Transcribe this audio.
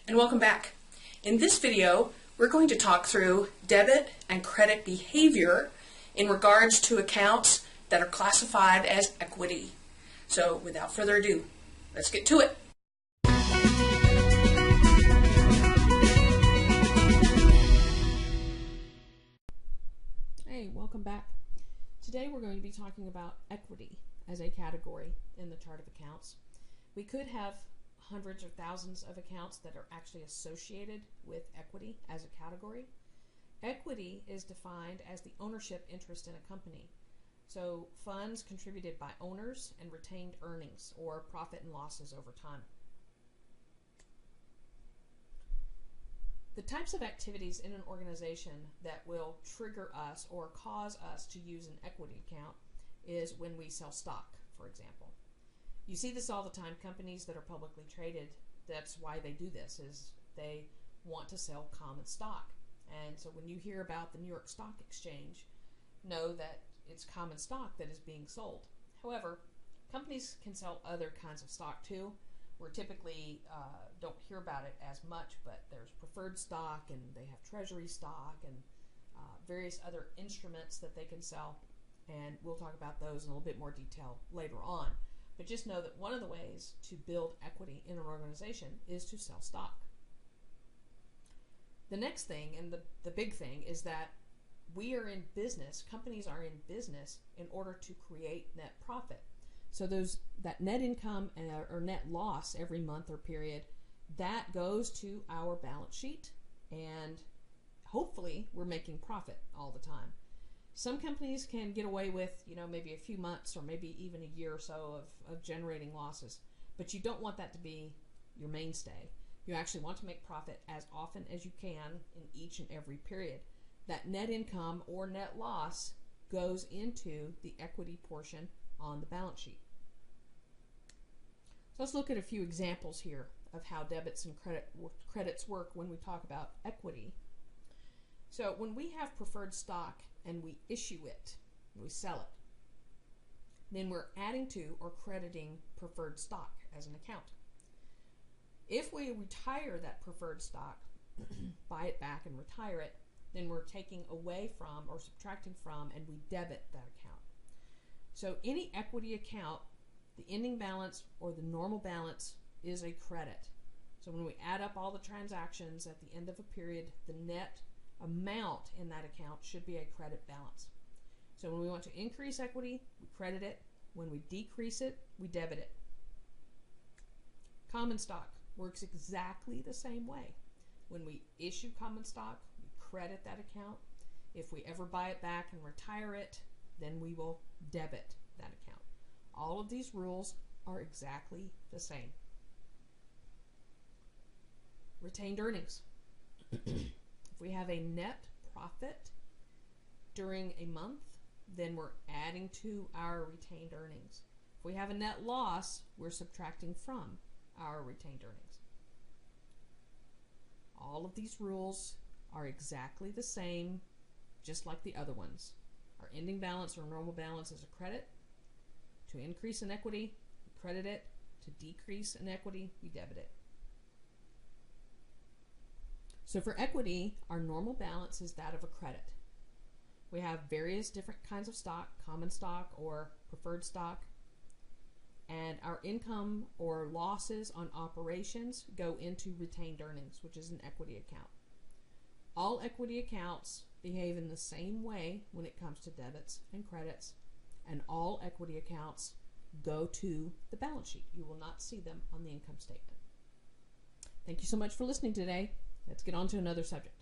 And welcome back. In this video, we're going to talk through debit and credit behavior in regards to accounts that are classified as equity. So without further ado, let's get to it. Hey, welcome back. Today we're going to be talking about equity as a category in the chart of accounts. We could have hundreds or thousands of accounts that are actually associated with equity as a category. Equity is defined as the ownership interest in a company. So funds contributed by owners and retained earnings or profit and losses over time. The types of activities in an organization that will trigger us or cause us to use an equity account is when we sell stock, for example. You see this all the time. Companies that are publicly traded, that's why they do this, is they want to sell common stock. And so when you hear about the New York Stock Exchange, know that it's common stock that is being sold. However, companies can sell other kinds of stock too. We typically don't hear about it as much, but there's preferred stock and they have treasury stock and various other instruments that they can sell, and we'll talk about those in a little bit more detail later on. But just know that one of the ways to build equity in an organization is to sell stock. The next thing, and the big thing, is that we are in business, companies are in business in order to create net profit. So that net income or net loss every month or period, that goes to our balance sheet, and hopefully we're making profit all the time. Some companies can get away with, maybe a few months or maybe even a year or so of generating losses, but you don't want that to be your mainstay. You actually want to make profit as often as you can in each and every period. That net income or net loss goes into the equity portion on the balance sheet. So let's look at a few examples here of how debits and credits work when we talk about equity. So when we have preferred stock and we issue it, we sell it, then we're adding to or crediting preferred stock as an account. If we retire that preferred stock, buy it back and retire it, then we're taking away from or subtracting from, and we debit that account. So any equity account, the ending balance or the normal balance is a credit. So when we add up all the transactions at the end of a period, the net amount in that account should be a credit balance. So when we want to increase equity, we credit it. When we decrease it, we debit it. Common stock works exactly the same way. When we issue common stock, we credit that account. If we ever buy it back and retire it, then we will debit that account. All of these rules are exactly the same. Retained earnings. If we have a net profit during a month, then we're adding to our retained earnings. If we have a net loss, we're subtracting from our retained earnings. All of these rules are exactly the same, just like the other ones. Our ending balance or normal balance is a credit. To increase in equity, we credit it. To decrease in equity, we debit it. So for equity, our normal balance is that of a credit. We have various different kinds of stock, common stock or preferred stock, and our income or losses on operations go into retained earnings, which is an equity account. All equity accounts behave in the same way when it comes to debits and credits, and all equity accounts go to the balance sheet. You will not see them on the income statement. Thank you so much for listening today. Let's get on to another subject.